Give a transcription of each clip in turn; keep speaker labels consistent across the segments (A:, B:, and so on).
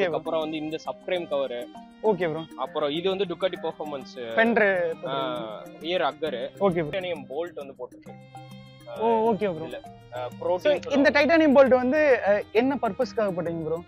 A: Okay
B: அப்புறம் வந்து இந்த சப்ஃப்ரேம் கவர்.
A: Okay bro.
B: அப்புறம் இது வந்து டுக்காட்டி பெர்ஃபார்மன்ஸ்
A: ஃபெண்டர்
B: இயர் அக்கர்.
A: Okay bro.
B: டைட்டானியம் போல்ட் வந்து போட்டுருக்கு.
A: Okay bro.
B: புரோட்டீன்.
A: இந்த டைட்டானியம் போல்ட் வந்து என்ன பர்பஸ்க்காக போட்டீங்க bro?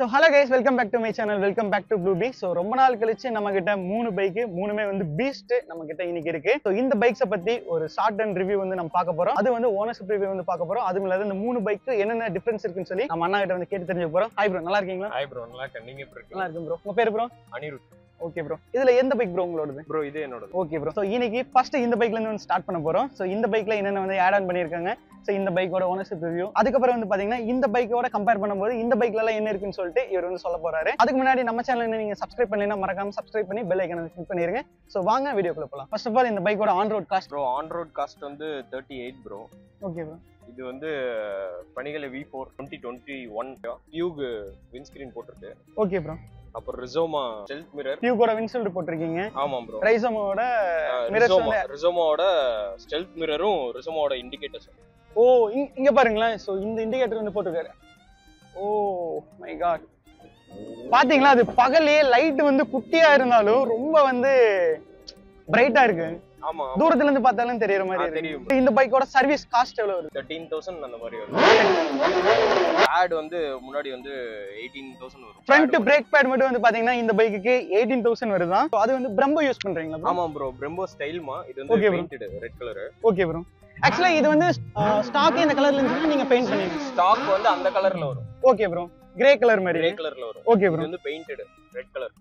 A: So hello guys, welcome back to my channel, welcome back to Blue Bee. So ரொம்ப நாள் கழிச்சு நம்ம கிட்ட 3 பைக், மூணுமே வந்து பீஸ்ட் நம்ம கிட்ட இன்னைக்கு இருக்கு. So இந்த பைக்ஸ பத்தி ஒரு ஷார்ட் அண்ட் ரிவ்யூ வந்து நம்ம பார்க்க போறோம். அது வந்து ஓனர்ஷிப் ரிவ்யூ வந்து பார்க்க போறோம். அதுவும் இல்லாத இந்த 3 பைக் என்னென்ன டிஃபரன்ஸ் இருக்குன்னு சொல்லி நம்ம அண்ணா கிட்ட வந்து கேட்டு தெரிஞ்சுக்க போறோம். ஹாய் ப்ரோ, நல்லா இருக்கீங்களா?
B: ஹாய் ப்ரோ, நல்லா இருக்கேன். நீங்க எப்படி இருக்கீங்க?
A: நல்லா இருக்கேன் ப்ரோ. உங்க பேர் ப்ரோ?
B: அனிருத்.
A: Okay bro. இதுல எந்த பைக் ப்ரோ உங்களோடது?
B: ப்ரோ இது என்னோடது.
A: Okay bro. சோ இன்னைக்கு ஃபர்ஸ்ட் இந்த பைக்ல இருந்து வந்து ஸ்டார்ட் பண்ண போறோம். சோ இந்த பைக்ல என்னென்ன வந்து ஆட் ஆன் பண்ணிருக்காங்க, சோ இந்த பைக்கோட ஓனர்ஷிப் ரிவ்யூ, அதுக்கப்புறம் வந்து பாத்தீங்கன்னா இந்த பைக்கோட கம்பேர் பண்ணும்போது இந்த பைக்ல எல்லாம் என்ன இருக்குன்னு சொல்லிட்டு இவர் வந்து சொல்ல போறாரு. அதுக்கு முன்னாடி நம்ம சேனலை நீங்க சப்ஸ்கிரைப் பண்ணலைன்னா மறக்காம சப்ஸ்கிரைப் பண்ணி பெல் ஐகானை கிளிக் பண்ணிருங்க. சோ வாங்க வீடியோக்குள்ள போலாம். ஃபர்ஸ்ட் ஆஃப் ஆல் இந்த பைக்கோட on road cost.
B: Bro on road cost வந்து 38 ப்ரோ.
A: Okay bro.
B: இது வந்து பணிகளை V4 2021 டியூக் விண்ட்ஸ்கிரீன் போட்டுருக்கு.
A: Okay bro.
B: அப்புறம் ரிசோமா ஸ்டெல்த் மிரர்.
A: டியூக்கோட விண்ட்ஷீல்ட் போட்டுருக்கீங்க.
B: ஆமா ப்ரோ.
A: ரைசோமாவோட மிரர்ஸ் வந்து
B: ரிசோமாவோட ஸ்டெல்த் மிரரும் ரிசோமாவோட இண்டிகேட்டர்ஸ்.
A: ஓ இங்க பாருங்களேன். சோ இந்த இண்டிகேட்டர் வந்து போட்டுருக்காரு. ஓ மை காட், பாத்தீங்களா? அது பகலே லைட் வந்து குட்டியா இருந்தாலும் ரொம்ப வந்து பிரைட்டா இருக்கு.
B: ஆமா,
A: தூரத்துல இருந்து பார்த்தாலும் தெரியற மாதிரி
B: தெரியும்.
A: இந்த பைக்கோட சர்வீஸ் காஸ்ட் எவ்வளவு வருது?
B: 13,000 அந்த மாதிரி வரும். ஆட் வந்து முன்னாடி வந்து 18,000 வரும்.
A: ஃப்ரண்ட் பிரேக் பேட் மட்டும் வந்து பாத்தீங்கன்னா இந்த பைக்குக்கு 18,000 வருதான். அது வந்து பிரம்போ யூஸ் பண்றீங்களா ப்ரோ?
B: ஆமா ப்ரோ, பிரம்போ ஸ்டைல்மா. இது வந்து painted red colour.
A: Okay bro. ஆக்சுவலா இது வந்து ஸ்டாக் இந்த கலர்ல இருந்துச்சுன்னா நீங்க பெயிண்ட் பண்ணுவீங்க?
B: ஸ்டாக் வந்து அந்த கலர்ல வரும்.
A: Okay bro. கிரே கலர் மாதிரி.
B: கிரே கலர்ல வரும்.
A: Okay bro.
B: இது வந்து painted red colour.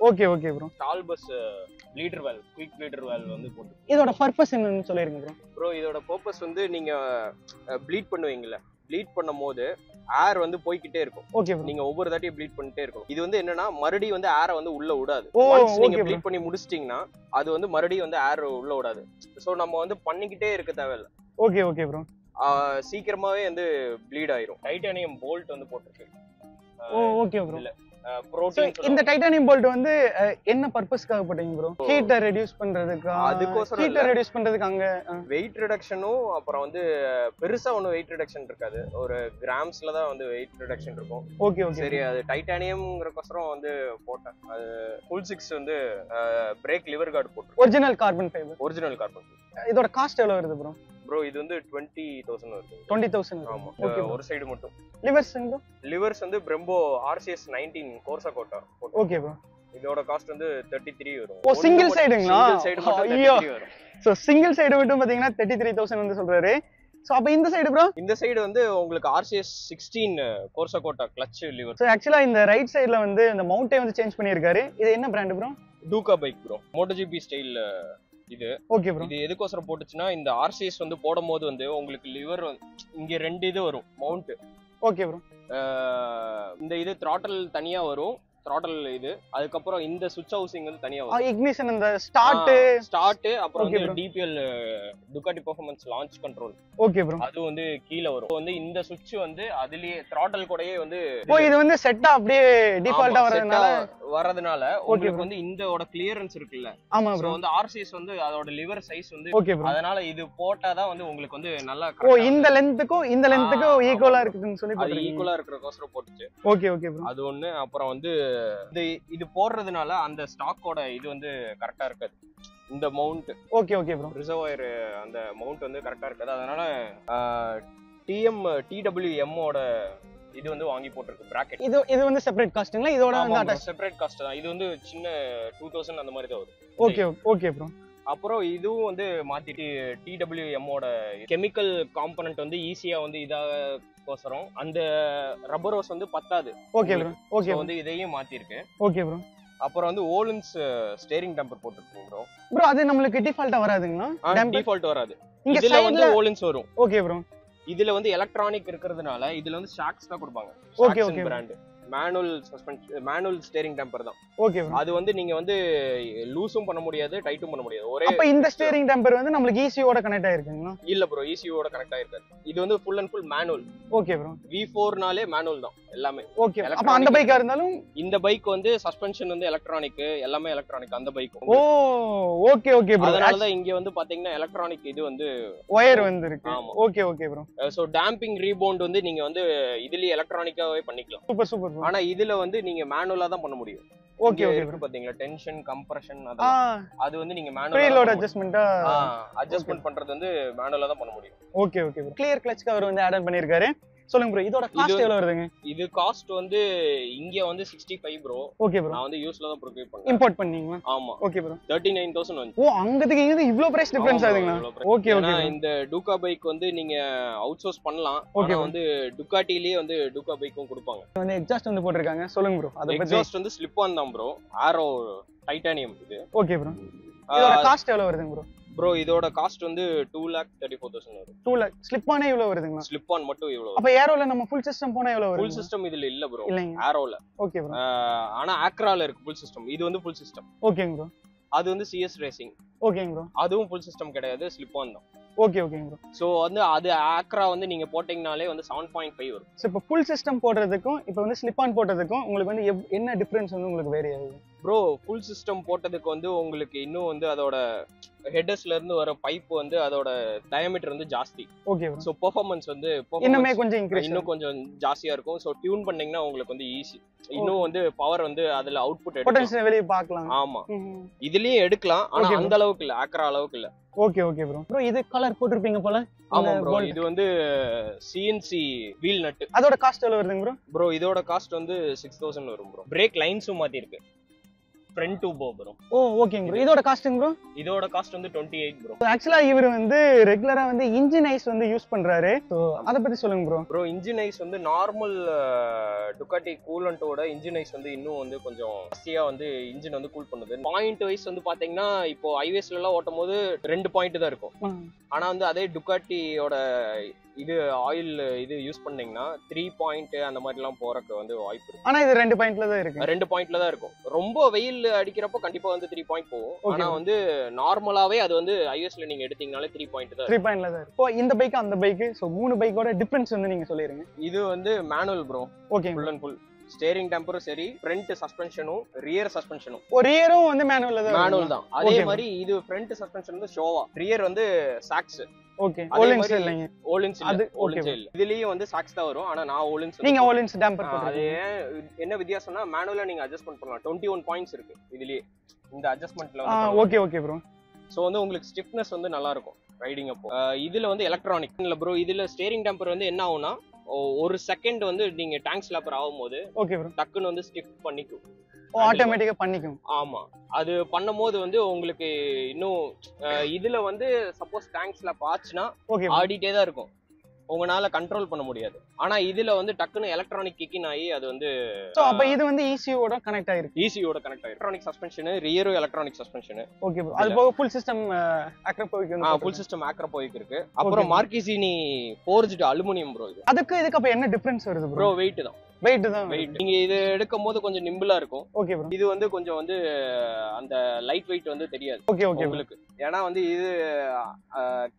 A: Okay okay bro.
B: டால் பஸ் லீடர் வால்வ், குயிக் லீடர் வால்வ் வந்து போட்டு.
A: இதோட பர்பஸ் என்னன்னு சொல்லிருங்க ப்ரோ.
B: ப்ரோ இதோட பர்பஸ் வந்து நீங்க ப்ளீட் பண்ணுவீங்கல, ப்ளீட் பண்ணும்போது ஏர் வந்து போய்க்கிட்டே இருக்கும்.
A: Okay bro.
B: நீங்க ஒவ்வொரு தாட்டியும் ப்ளீட் பண்ணிட்டே இருக்கும். இது வந்து என்னன்னா மறுபடியும் வந்து ஏரை வந்து உள்ள விடாது.
A: ஓ
B: ஒன்ஸ் நீங்க
A: ஓகே
B: ப்ளீட் பண்ணி முடிச்சிட்டீங்கன்னா அது வந்து மறுபடியும் வந்து ஏர் உள்ள விடாது. சோ நம்ம வந்து பண்ணிக்கிட்டே இருக்க தேவையில்ல.
A: Okay okay bro.
B: சீக்கிரமாவே வந்து ப்ளீட் ஆயிரும். டைட்டானியம் போல்ட் வந்து போட்டுருக்கு.
A: ஓ ஓகே ப்ரோ.
B: புரோட்டீன்.
A: இந்த டைட்டானியம் போல்ட் வந்து என்ன பர்பஸ்க்காக போட்டீங்க ப்ரோ? ஹீட்டை ரெடியூஸ் பண்றதுக்கு?
B: அதுக்கோசரம்
A: ஹீட்டை ரெடியூஸ் பண்றதுக்கு அங்க
B: வெயிட் ரிடக்ஷனும், அப்புறம் வந்து பெருசா ஒன்னும் வெயிட் ரிடக்ஷன் இருக்காது. ஒரு கிராம்ஸ்ல தான் வந்து வெயிட் ரிடக்ஷன் இருக்கும்.
A: Okay okay.
B: சரி, அது டைட்டானியம்ங்கறக்கோசரம் வந்து போட்டேன். அது ஃபுல் 6 வந்து பிரேக் லிவர் கார்டு போட்டு.
A: Original carbon fibre.
B: Original carbon.
A: இதோட காஸ்ட் எவ்வளவு வருது ப்ரோ?
B: ப்ரோ இது வந்து 20,000 வருது.
A: 20,000.
B: ஆமா.
A: ஓகே.
B: ஒரு சைடு மட்டும்.
A: Levers bro?
B: லிவர்ஸ் வந்து Brembo RCS 19 Corsa Corta.
A: Okay bro.
B: இதோட காஸ்ட் வந்து 33 வரும்.
A: ஓ சிங்கிள் சைடுங்களா?
B: சிங்கிள் சைடு மட்டும் 33 வரும்.
A: சோ சிங்கிள் சைடு மட்டும் பாத்தீங்கன்னா 33,000 வந்து சொல்றாரு. சோ அப்ப இந்த சைடு ப்ரோ?
B: இந்த சைடு வந்து உங்களுக்கு RCS 16 Corsa Corta clutch lever.
A: So ஆக்சுவலா இந்த ரைட் சைடுல வந்து இந்த மவுண்டே வந்து சேஞ்ச் பண்ணிருக்காரு. இது என்ன brand bro?
B: Ducati bike bro. MotoGP style இது.
A: Okay bro.
B: இது எதுக்கோசரம் போட்டுச்சுன்னா இந்த RCS வந்து போடும்போது வந்து உங்களுக்கு லிவர் இங்க 2 இது வரும் மவுண்ட்.
A: Okay bro.
B: இந்த இது throttle தனியா வரும். throttle இது, அதுக்கப்புறம் இந்த சுவிட்ச் ஹவுசிங் வந்து தனியா வரும்.
A: இக்னிஷன் இந்த ஸ்டார்ட்
B: அப்புறம் வந்து DPL Ducati performance launch control.
A: Okay bro.
B: அது வந்து கீழ வரும். வந்து இந்த சுவிட்ச் வந்து அதுலயே throttle கூடயே வந்து
A: இது வந்து செட்டா அப்படியே டிஃபால்ட்டா வரதுனால
B: உங்களுக்கு வந்து இந்தோட கிளியரன்ஸ் இருக்குல்ல.
A: ஆமா ப்ரோ.
B: வந்து RCS வந்து அதோட லிவர் சைஸ் வந்து
A: ஓகே ப்ரோ.
B: அதனால இது போட்டாதான் வந்து உங்களுக்கு வந்து நல்லா
A: இந்த லெந்த்க்கும் இந்த லெந்த்க்கும் ஈக்குவலா இருக்குதுன்னு சொல்லி
B: அது ஈக்குவலா இருக்கறதுக்கோசரம் போட்டுச்சு.
A: Okay okay bro.
B: அது ஒண்ணு. அப்புறம் வந்து இது போடுறதுனால அந்த ஸ்டாக்கோட இது வந்து கரெக்டா இருக்காது. இந்த mount.
A: Okay okay bro.
B: Reservoir அந்த மவுண்ட் வந்து கரெக்டா இருக்காது. அதனால TWM ஓட இது வந்து வாங்கி போட்டுருக்கு பிராக்கெட்.
A: இது வந்து செப்பரேட் காஸ்ட்ங்களா? இதோட வந்து அட்டாச்
B: செப்பரேட் காஸ்ட் தான். இது வந்து சின்ன 2000 அந்த மாதிரி தான் வரும்.
A: Okay okay bro.
B: அப்புறம் இதுவும் வந்து மாத்திட்டு TWM ஓட கெமிக்கல் காம்பனன்ட் வந்து ஈஸியா வந்து இதாகோசரம் அந்த ரப்பர் ஹோஸ் வந்து பத்தாது.
A: Okay bro. ஓகே
B: வந்து இதையும் மாத்திருக்கு.
A: Okay bro.
B: அப்புறம் வந்து ஓலன்ஸ் ஸ்டீரிங் டம்பர் போட்டுருக்கு ப்ரோ.
A: ப்ரோ அது நமக்கு டிஃபால்ட்டா வராதுங்களா?
B: டிஃபால்ட் வராது.
A: இங்க
B: இதுல வந்து ஓலன்ஸ் வரும்.
A: Okay bro.
B: இதுல வந்து எலக்ட்ரானிக் இருக்கிறதுனால இதுல வந்து ஷாக்ஸ் தான் கொடுப்பாங்க.
A: Okay okay
B: brand. Manual suspension, manual steering damper தான்.
A: Okay bro.
B: அது வந்து நீங்க வந்து லூஸும் பண்ண முடியாது, டைட்டும் பண்ண முடியாது. ஒரே
A: அப்ப இந்த ஸ்டீரிங் டம்பர் வந்து நமக்கு ECU-ஓட கனெக்ட் ஆயிருக்குங்களா?
B: இல்ல ப்ரோ, ECU-ஓட கனெக்ட் ஆயிருக்காது. இது வந்து full and full manual.
A: Okay bro.
B: V4 நாலே மேனுவல் தான். எல்லாமே.
A: ஓகே. அப்ப அந்த பைக்கா இருந்தாலும்
B: இந்த பைக் வந்து சஸ்பென்ஷன் வந்து எலக்ட்ரானிக், எல்லாமே எலக்ட்ரானிக் அந்த பைக்.
A: ஓ ஓகே ஓகே ப்ரோ.
B: அதனால தான் இங்க வந்து பாத்தீங்கன்னா எலக்ட்ரானிக் இது வந்து
A: வயர் வந்து இருக்கு.
B: ஆமா.
A: Okay okay bro.
B: So damping rebound வந்து நீங்க வந்து இதுலயே எலக்ட்ரானிக்காவே பண்ணிக்கலாம்.
A: Super super bro.
B: ஆனா இதுல வந்து நீங்க மேனுவலா தான் பண்ண முடியும்.
A: Okay okay bro.
B: பாத்தீங்களா டென்ஷன் கம்ப்ரஷன் அது வந்து நீங்க
A: ப்ரீ லோட்
B: மேனுவலா
A: அட்ஜஸ்ட்மென்ட்டா
B: அட்ஜஸ்ட்மென்ட் பண்றது வந்து மேனுவலா தான் பண்ண முடியும்.
A: Okay okay bro. Clear clutch cover வந்து ஆட் ஆன் பண்ணிருக்காரு. சொல்லுங்க ப்ரோ, இதோட காஸ்ட் எவ்வளவு வருதுங்க?
B: இது காஸ்ட் வந்து இங்க வந்து 65 ப்ரோ.
A: Okay bro.
B: நான் வந்து யூஸ்ல தான் ப்ரொக்யூர் பண்ணேன்.
A: இம்போர்ட் பண்ணீங்களா?
B: ஆமா.
A: Okay bro.
B: 39000 வந்து.
A: ஓ அங்கதுக்கு இங்க இவ்ளோ பிரைஸ் டிஃபரன்ஸ் ஆகுதுங்களா? Okay okay.
B: இந்த டுகா பைக் வந்து நீங்க அவுட் சோர்ஸ் பண்ணலாம். ஆனா வந்து டுகாட்டிலேயே வந்து டுகா பைக்கும் கொடுப்பாங்க.
A: வந்து எக்ஸாஸ்ட் வந்து போட்டுருக்காங்க. சொல்லுங்க ப்ரோ. அத பத்தி.
B: எக்ஸாஸ்ட் வந்து ஸ்லிப் ஆன் தான் ப்ரோ. ஆரோ டைட்டானியம் இது.
A: Okay bro. இதோட காஸ்ட் எவ்வளவு வருதுங்க ப்ரோ?
B: ப்ரோ இதோட காஸ்ட் வந்து 2,34,000 வரும்.
A: 2 lakh. ஸ்லிப் ஆனே இவ்வளவு வருதுங்களா?
B: ஸ்லிப் ஆன் மட்டும் இவ்வளவு.
A: அப்ப ஏரோல நம்ம ஃபுல் சிஸ்டம் போனா எவ்வளவு வரும்?
B: ஃபுல் சிஸ்டம் இதுல இல்ல ப்ரோ.
A: இல்லங்க.
B: ஆரோல.
A: Okay bro.
B: ஆனா ஆக்ரால இருக்கு ஃபுல் சிஸ்டம். இது வந்து ஃபுல் சிஸ்டம்.
A: ஓகேங்க ப்ரோ.
B: அது வந்து CS ரேசிங்.
A: ஓகேங்க ப்ரோ.
B: அதுவும் ஃபுல் சிஸ்டம் கிடையாது, ஸ்லிப் ஆன் தான்.
A: ஓகே ஓகேங்க ப்ரோ.
B: சோ வந்து அது ஆக்ரா வந்து நீங்க போட்டீங்கனாலே வந்து 7.5 வரும்.
A: சோ இப்போ ஃபுல் சிஸ்டம் போடுறதுக்கும் இப்போ வந்து ஸ்லிப் ஆன் போடுறதுக்கும் உங்களுக்கு வந்து என்ன டிஃபரன்ஸ் வந்து உங்களுக்கு வேரி ஆகுது?
B: ப்ரோ ஃபுல் சிஸ்டம் போட்டதுக்கு வந்து உங்களுக்கு இன்னும் வந்து அதோட ஹெடர்ஸ்ல இருந்து வர பைப் வந்து அதோட டயாமீட்டர் வந்து ஜாஸ்தி.
A: Okay bro.
B: சோ பெர்ஃபார்மன்ஸ் வந்து
A: இன்னுமே கொஞ்சம் இன்கிரீஸ்
B: இன்னும் கொஞ்சம் ஜாஸ்தியா இருக்கும். சோ டியூன் பண்ணீங்கன்னா உங்களுக்கு வந்து ஈஸி. இன்னும் வந்து பவர் வந்து அதுல அவுட்புட் எடுக்கலாம்.
A: பொட்டன்ஷியல் வெளிய பார்க்கலாம்.
B: ஆமா. இதுலயே எடுக்கலாம். ஆனா அந்த அளவுக்கு இல்ல, ஆக்ரா அளவுக்கு இல்ல.
A: Okay okay bro. ப்ரோ இது கலர் போட்டுருப்பீங்க போல.
B: ஆமா ப்ரோ. இது வந்து CNC வீல் நட்.
A: அதோட காஸ்ட் எவ்வளவு வருதுங்க ப்ரோ?
B: ப்ரோ இதோட காஸ்ட் வந்து 6000 வரும் ப்ரோ. பிரேக் லைன்ஸும் மாத்தி இருக்கு. ஃப்ரண்ட் டு போ ப்ரோ.
A: ஓ ஓகேங்க ப்ரோ. இதோட காஸ்ட்ங்க ப்ரோ?
B: இதோட காஸ்ட் வந்து 28 ப்ரோ.
A: ஆக்சுவலா இவர் வந்து ரெகுலரா வந்து இன்ஜின் ஐஸ் வந்து யூஸ் பண்றாரு. சோ அத பத்தி சொல்லுங்க ப்ரோ.
B: ப்ரோ இன்ஜின் ஐஸ் வந்து நார்மல் டுகாட்டி கூலண்டோட இன்ஜின் ஐஸ் வந்து இன்னும் வந்து கொஞ்சம் ஜாஸ்தியா வந்து இன்ஜின் வந்து கூல் பண்ணுது. பாயிண்ட் வைஸ் வந்து பாத்தீங்கன்னா இப்போ ஹைவேஸ்ல எல்லாம் ஓட்டும் போது 2 பாயிண்ட் தான் இருக்கும். ஆனா வந்து அதே டுகாட்டியோட இது ஆயில் இது யூஸ் பண்ணீங்கன்னா 3 பாயிண்ட் அந்த மாதிரி எல்லாம் போறதுக்கு வந்து வாய்ப்பு இருக்கு.
A: ஆனா இது 2 பாயிண்ட்ல தான் இருக்கு.
B: 2 பாயிண்ட்ல தான் இருக்கும். ரொம்ப வெயில் அடிக்கிறப்போ கண்டிப்பா வந்து 3 பாயிண்ட் போகும். ஆனா வந்து நார்மலாவே அது வந்து ஐஎஸ்ல நீங்க எடுத்தீங்கனாலே 3 பாயிண்ட் தான்.
A: 3 பாயிண்ட்ல தான் இருக்கு. இப்போ இந்த பைக் அந்த பைக் சோ மூணு பைக்கோட டிஃபரன்ஸ் வந்து நீங்க சொல்லிருங்க.
B: இது வந்து manual bro.
A: Okay.
B: Full and full steering டெம்பரும் சரி, ஃப்ரண்ட் சஸ்பென்ஷனும் ரியர் சஸ்பென்ஷனும்
A: ரியரும் வந்து மேனுவல்ல தான்.
B: மேனுவல் தான். அதே மாதிரி இது ஃப்ரண்ட் சஸ்பென்ஷன் வந்து ஷோவா, ரியர் வந்து சாக்ஸ்.
A: ஓகே. ஓலின்ஸ் இல்லங்க.
B: ஓலின்ஸ் இல்ல. ஓலின்ஸ் இல்ல. இதுலயே வந்து சாக்ஸ் தான் வரும். ஆனா நான் ஓலின்ஸ்.
A: நீங்க ஓலின்ஸ் டேம்பர் போடுறீங்க.
B: அது என்ன வித்தியாசம்னா மேனுவலா நீங்க அட்ஜஸ்ட்மென்ட் பண்ணலாம். 21 பாயிண்ட்ஸ் இருக்கு இதுலயே. இந்த அட்ஜஸ்ட்மென்ட்ல வந்து
A: ஓகே ஓகே ப்ரோ.
B: சோ வந்து உங்களுக்கு ஸ்டிஃப்னஸ் வந்து நல்லா இருக்கும் ரைடிங் அப்போ. இதுல வந்து எலக்ட்ரானிக் இல்ல ப்ரோ. இதுல ஸ்டீரிங் டெம்பர் வந்து என்ன ஆகும்னா ஒரு செகண்ட் வந்து நீங்க டேங்க் ஸ்லாப்பர் ஆகும்போது
A: ஓகே ப்ரோ
B: டக்குன்னு வந்து ஸ்டிஃப் பண்ணிக்கும்.
A: ஆட்டோமேட்டிக்கா பண்ணிக்கும்.
B: ஆமா. அது பண்ணும்போது வந்து உங்களுக்கு இன்னும் இதுல வந்து சப்போஸ் டேங்க் ஸ்லாப் ஆச்சுன்னா ஆடிட்டே தான் இருக்கும். உங்களால கண்ட்ரோல் பண்ண முடியாது. ஆனா இதுல வந்து டக்குன்னு எலக்ட்ரானிக் கிக்கின் ஆகி அது வந்து
A: சோ அப்ப இது வந்து ECU-ஓட கனெக்ட் ஆயிருக்கு.
B: ECU-ஓட கனெக்ட் ஆயிருக்கு. எலக்ட்ரானிக் சஸ்பென்ஷன், ரியரும் எலக்ட்ரானிக் சஸ்பென்ஷன்.
A: Okay bro. அது போக ஃபுல் சிஸ்டம் ஆக்ரோபோயிக் வந்து
B: ஃபுல் சிஸ்டம் ஆக்ரோபோயிக் இருக்கு. அப்புறம் மார்க்கிசினி ஃபோர்ஜ்டு அலுமினியம் ப்ரோ. இது
A: இதுக்கு அப்ப என்ன டிஃபரன்ஸ் வருது ப்ரோ?
B: வெயிட் தான்.
A: வெயிட் தான்.
B: வெயிட். நீங்க இது எடுக்கும்போது கொஞ்சம் நிம்பிளா இருக்கும்.
A: Okay bro.
B: இது வந்து கொஞ்சம் வந்து அந்த லைட் வெயிட் வந்து தெரியாது.
A: ஓகே ஓகே
B: உங்களுக்கு. ஏன்னா வந்து இது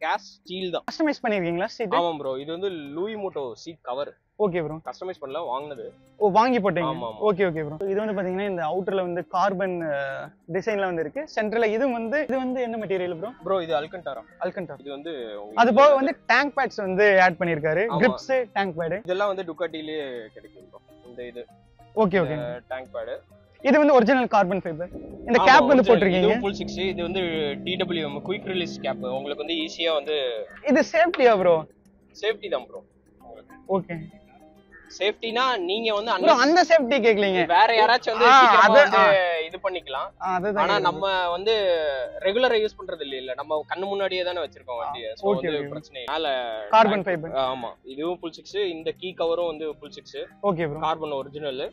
B: கேஸ்ட் ஸ்டீல் தான்.
A: கஸ்டமைஸ் பண்ணிருக்கீங்களா சீட்?
B: ஆமா ப்ரோ. இது வந்து Luimoto seat cover.
A: Okay bro.
B: Customise பண்ணல, வாங்குனது.
A: ஓ வாங்கி போட்டீங்க.
B: ஆமா.
A: Okay okay bro. இது வந்து பாத்தீங்கன்னா இந்த அவுட்டர்ல வந்து கார்பன் டிசைன்ல வந்து இருக்கு. சென்டர்ல இது வந்து என்ன மெட்டீரியல் ப்ரோ?
B: ப்ரோ இது அல்கண்டாரா.
A: அல்கண்டாரா.
B: இது வந்து
A: அது போக வந்து டேங்க் பேட்ஸ் வந்து ஆட் பண்ணிருக்காரு. Grips, tank pad.
B: இதெல்லாம் வந்து டுகாட்டிலேயே கிடைக்கும் ப்ரோ. இந்த இது.
A: Okay okay.
B: Tank pad.
A: இது வந்து ஒரிஜினல் கார்பன் ஃபைபர். இந்த கேப் வந்து போட்டுருக்கீங்க.
B: இது ஃபுல் 6. இது வந்து TWM குயிக் ரிலீஸ் கேப். உங்களுக்கு வந்து ஈஸியா வந்து
A: இது சேஃப்டியா ப்ரோ?
B: சேஃப்டி தான் ப்ரோ.
A: ஓகே.
B: சேஃப்டினா நீங்க வந்து
A: அந்த சேஃப்டி கேக்கலீங்க.
B: வேற யாராச்சும் வந்து சீக்கிரமா வந்து இது பண்ணிக்கலாம். ஆனா நம்ம வந்து ரெகுலரா யூஸ் பண்றது இல்ல. நம்ம கண்ணு முன்னாடியே தான வச்சிருக்கோம் வண்டியை. சோ வந்து பிரச்சனை இல்ல.
A: Carbon fibre.
B: ஆமா. இதுவும் ஃபுல் 6. இந்த கீ கவரும் வந்து full 6.
A: Okay bro.
B: Carbon original.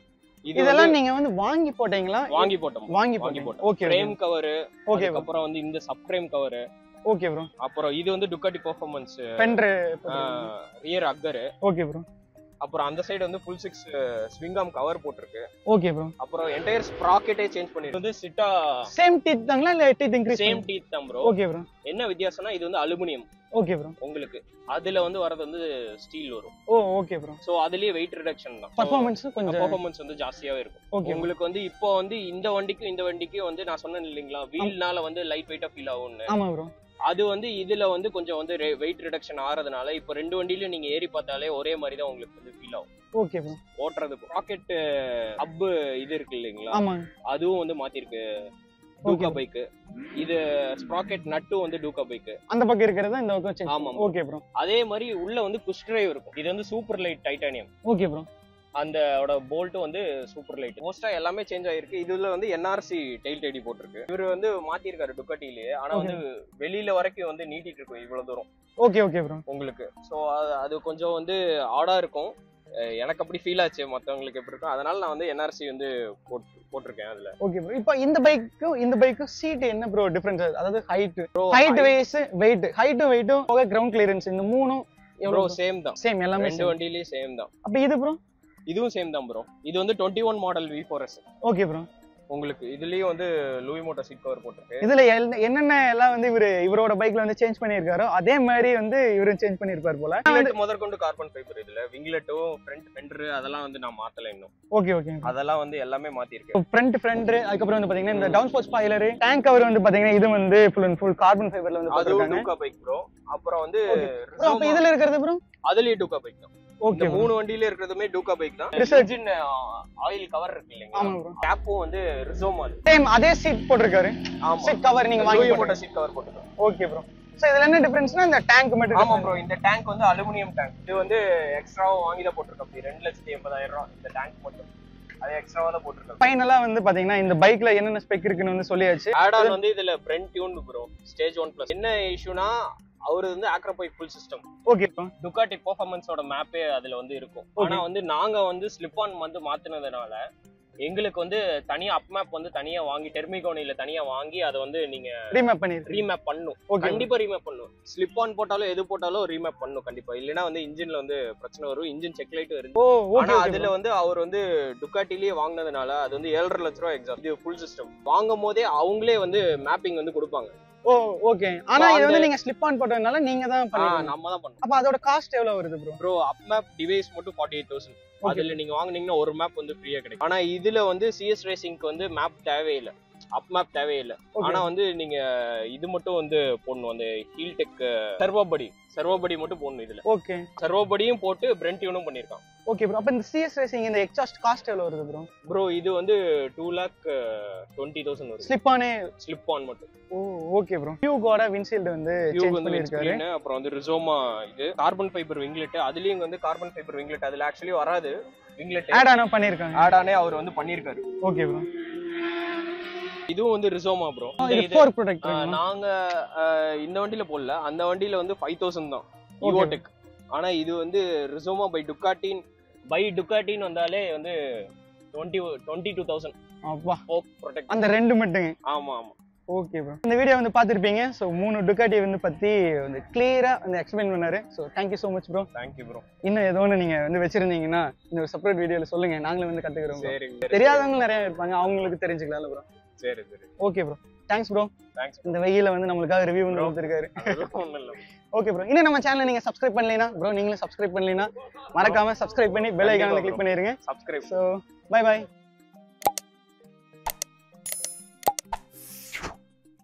A: இதெல்லாம் நீங்க வந்து வாங்கி போட்டீங்களா?
B: வாங்கி போட்டோம்.
A: வாங்கி போட்டோம். ஓகே.
B: Frame cover.
A: ஓகே.
B: அப்புறம் வந்து இந்த sub frame cover.
A: Okay bro.
B: அப்புறம் இது வந்து Ducati performance
A: fender
B: rear occur.
A: Okay bro.
B: அப்புறம் அந்த சைடு வந்து ஃபுல் 6 ஸ்விங்காம் கவர் போட்டிருக்கு.
A: Okay bro.
B: அப்புறம் என்டையர் ஸ்ப்ராக்கெட்டே சேஞ்ச் பண்ணிருக்கு. வந்து சிட்டா
A: சேம் டீத் தாங்களா இல்ல டீத் இன்கிரீஸ்?
B: சேம் டீத் தான் ப்ரோ.
A: Okay bro.
B: என்ன வித்தியாசம்னா இது வந்து அலுமினியம்.
A: Okay bro.
B: உங்களுக்கு அதுல வந்து வரது வந்து ஸ்டீல் வரும்.
A: Okay bro.
B: சோ அதுலயே வெயிட் ரிடக்ஷன் தான். பெர்ஃபார்மன்ஸ் வந்து ஜாஸ்தியாவே இருக்கும். உங்களுக்கு வந்து இப்போ வந்து இந்த வண்டிக்கு வந்து நான் சொன்னேன் இல்லீங்களா, வீல்னால வந்து லைட் வெயிட்டா ஃபீல் ஆகும்னு.
A: ஆமா ப்ரோ.
B: அது வந்து இதுல வந்து கொஞ்சம் வந்து வெயிட் ரிடக்ஷன் ஆறதுனால இப்போ ரெண்டு வண்டியில நீங்க ஏறி பார்த்தாலே ஒரே மாதிரி தான் உங்களுக்கு வந்து ஃபீல் ஆகும்.
A: Okay bro.
B: ஓட்டுறது ராக்கெட் ஹப் இது இருக்கு இல்லீங்களா,
A: ஆமா,
B: அதுவும் வந்து மாத்திருக்கு டூகா பைக். இது ஸ்ப்ராக்கெட் நட்டும் வந்து டூகா பைக்.
A: அந்த பக்கம் இருக்கிறது இந்த பக்கம் சேஞ்ச்.
B: ஆமா.
A: Okay bro.
B: அதே மாதிரி உள்ள வந்து புஷ் டிரைவ் இருக்கும். இது வந்து super light titanium.
A: Okay bro.
B: அந்த போல்ட்டும் வந்து சூப்பர் லைட். மோஸ்டா எல்லாமே சேஞ்ச் ஆயிருக்கு. இதுல வந்து என்ஆர்சி டெயில் டெடி போட்டிருக்கு. இவர் வந்து மாத்திருக்காரு டுக்காட்டிலேயே. ஆனா வந்து வெளியில வரைக்கும் வந்து நீட்டிட்டு இருக்கும் இவ்வளவு தூரம்.
A: ஓகே ப்ரோ
B: உங்களுக்கு. சோ அது கொஞ்சம் வந்து ஆடா இருக்கும். எனக்கு அப்படி ஃபீல் ஆச்சு, மத்தவங்களுக்கு எப்படி இருக்கும். அதனால நான் வந்து என்ஆர்சி வந்து போட்டிருக்கேன் அதுல.
A: Okay bro. இப்போ இந்த பைக்கும் சீட் என்ன ப்ரோ டிஃபரன்ஸ்? அதாவது ஹைட் வைஸ் வெயிட், ஹைட்டும் வெயிட்டும் போக கிரவுண்ட் கிளியரன்ஸ் இந்த மூணும் எவ்வளவு?
B: சேம் தான்.
A: சேம் எல்லாமே
B: ரெண்டு வண்டியிலயும் சேம் தான்.
A: அப்ப இது ப்ரோ?
B: இதுவும் சேம் தான் ப்ரோ. இது வந்து 21 மாடல் V4S.
A: Okay bro.
B: உங்களுக்கு இதுலயும் வந்து லூயி மோட்டோ சீட் கவர் போட்டிருக்கு.
A: இதுல என்னென்ன எல்லாம் வந்து இவரோட பைக்ல வந்து சேஞ்ச் பண்ணிருக்காரோ அதே மாதிரி வந்து இவரும் சேஞ்ச் பண்ணிருப்பார் போல.
B: முதற்கொண்டு கார்பன் ஃபைபர். இதுல விங்லெட்டும் ஃப்ரண்ட் ஃபெண்டர் அதெல்லாம் வந்து நான் மாத்தல இன்னும்.
A: ஓகே. அதெல்லாம்
B: வந்து எல்லாமே மாத்திருக்கேன்.
A: ஃப்ரண்ட் ஃபெண்டர், அதுக்கப்புறம் வந்து பாத்தீங்கன்னா இந்த down sport spoiler, tank cover வந்து பாத்தீங்கன்னா இது வந்து ஃபுல் அண்ட் ஃபுல் கார்பன் ஃபைபர்ல வந்து
B: போட்டிருக்காங்க. அது டூகா பைக் ப்ரோ. அப்புறம் வந்து
A: அப்ப இதுல இருக்கிறது ப்ரோ?
B: அதுலயே டூகா பைக் தான்.
A: ஓகே.
B: மூணு வண்டியில இருக்கிறதுமே டூகா பைக் தான். இன்ஜின் ஆயில் கவர் இருக்கு இல்லீங்களா?
A: ஆமா ப்ரோ.
B: கேப்பும் வந்து ரிசோமா.
A: சேம் அதே சீட் போட்டுருக்காரு.
B: ஆமா.
A: சீட் கவர் நீங்க வாங்கி
B: போட்ட சீட் கவர் போட்டுருக்கோம்.
A: Okay bro. சோ இதுல என்ன டிஃபரன்ஸ்னா இந்த டேங்க் மட்டும்.
B: ஆமா ப்ரோ. இந்த டேங்க் வந்து அலுமினியம் டேங்க். இது வந்து எக்ஸ்ட்ராவா வாங்கி தான் போட்டுருக்கோம். 2,80,000 இந்த டேங்க் மட்டும். அது எக்ஸ்ட்ராவா தான் போட்டுருக்கோம்.
A: ஃபைனலா வந்து பாத்தீங்கன்னா இந்த பைக்ல என்னென்ன ஸ்பெக் இருக்குன்னு வந்து சொல்லியாச்சு.
B: ஆட் ஆன் வந்து இதுல ஃப்ரண்ட் டியூன் ப்ரோ. ஸ்டேஜ் 1+. என்ன இஷ்யூனா அவரு வந்து ஆக்ரோபைக் full system.
A: Okay bro.
B: Ducati பெர்ஃபார்மன்ஸோட மேப்பே அதுல வந்து இருக்கும். ஆனா வந்து நாங்க வந்து ஸ்லிப் ஆன் வந்து மாத்தினதுனால எங்களுக்கு வந்து தனியா அப் மேப் வந்து தனியா வாங்கி டெர்மிகோனில தனியா வாங்கி அதை வந்து நீங்க ரீமேப் பண்ணணும். கண்டிப்பா ரீமேப் பண்ணணும். ஸ்லிப் ஆன் போட்டாலும் எது போட்டாலும் ரீமேப் பண்ணணும் கண்டிப்பா. இல்லனா வந்து இன்ஜின்ல வந்து பிரச்சனை வரும். இன்ஜின் செக் லைட் வருது. ஆனா அதுல வந்து அவர் வந்து டுக்காட்டிலேயே வாங்குனதுனால அது வந்து 7.5 லட்சம் ரூபாய் எக்ஸாம். இது ஃபுல் சிஸ்டம். வாங்கும் போதே அவங்களே வந்து மேப்பிங் வந்து கொடுப்பாங்க.
A: ஓகே. ஆனா இது வந்து நீங்க ஸ்லிப் ஆன் போட்டதனால நீங்க தான் பண்ணுவீங்க.
B: நம்ம தான் பண்ணோம்.
A: அப்ப அதோட காஸ்ட் எவ்வளவு வருது ப்ரோ?
B: ப்ரோ அப் மேப் டிவைஸ் மட்டும் 48,000. அதுல நீங்க வாங்குனீங்கன்னா ஒரு மேப் வந்து ஃப்ரீயா கிடைக்கும். ஆனா இதுல வந்து CS ரேசிங்க்கு வந்து மேப் தேவையில்லை, அப் மேப் தேவையில்லை. ஆனா வந்து நீங்க இது மட்டும் வந்து போடணும். அந்த ஹீல் டெக் சர்வோ பாடி மட்டும் போடணும் இதுல.
A: ஓகே.
B: சர்வோ பாடியும் போட்டு பிரண்ட் டியூனும் பண்ணிருக்கான்.
A: Okay bro. அப்ப இந்த CS ரேசிங் இந்த எக்ஸாஸ்ட் காஸ்ட் எவ்வளவு வருது ப்ரோ?
B: ப்ரோ இது வந்து 2,20,000 வருது. ஸ்லிப் ஆன் மட்டும்.
A: Okay bro. டியூகோட விண்ட்ஷீல்ட் வந்து சேஞ்ச் பண்ணிருக்காரு.
B: அப்புறம் வந்து ரிசோமா இது கார்பன் ஃபைபர் விங்லெட். அதுலயும் வந்து கார்பன் ஃபைபர் விங்லெட் அதுல ஆக்சுவலி வராது. விங்லெட் ஆட் ஆன் பண்ணிருக்காங்க. ஆட் ஆனே அவர் வந்து பண்ணிருக்காரு.
A: Okay bro.
B: இதுவும் வந்து ரிசோமா ப்ரோ.
A: இது ஃபோர் ப்ரொடெக்டர்.
B: நாங்க இந்த வண்டியில போடல. அந்த வண்டியில வந்து 5,000 தான் ஈவோடெக். ஆனா இது வந்து ரிசோமா பை டுக்காட்டின் வந்தாலே வந்து 22,000.
A: அப்பா.
B: ப்ரொடெக்ட்
A: அந்த ரெண்டு மட்டும்.
B: ஆமா.
A: Okay bro. இந்த வீடியோ வந்து பாத்திருப்பீங்க. சோ 3 டுக்காட்டி வந்து பத்தி வந்து கிளியரா வந்து எக்ஸ்பிளைன் பண்ணாரு. So thank you so much bro.
B: Thank you bro.
A: இன்னும் ஏதோ ஒன்னு நீங்க வந்து வெச்சிருந்தீங்கன்னா இந்த ஒரு செப்பரேட் வீடியோல சொல்லுங்க. நாங்களே வந்து கத்துக்குறோம்.
B: சரி.
A: தெரியாதவங்க நிறைய இருப்பாங்க. அவங்களுக்கு தெரிஞ்சுக்கலாம்ல ப்ரோ.
B: சரி.
A: Okay bro. Thanks bro.
B: Thanks.
A: இந்த வெயில வந்து நமக்காக ரிவ்யூ வந்து கொடுத்திருக்காரு. ஓகே ப்ரோ. இன்னும் நம்ம சேனலை நீங்க சப்ஸ்கிரைப் பண்ணலைனா ப்ரோ, நீங்களும் சப்ஸ்கிரைப் பண்ணலைனா மறக்காம சப்ஸ்கிரைப் பண்ணி பெல் ஐகானை கிளிக் பண்ணிருங்க.
B: சப்ஸ்கிரைப்.
A: So bye by.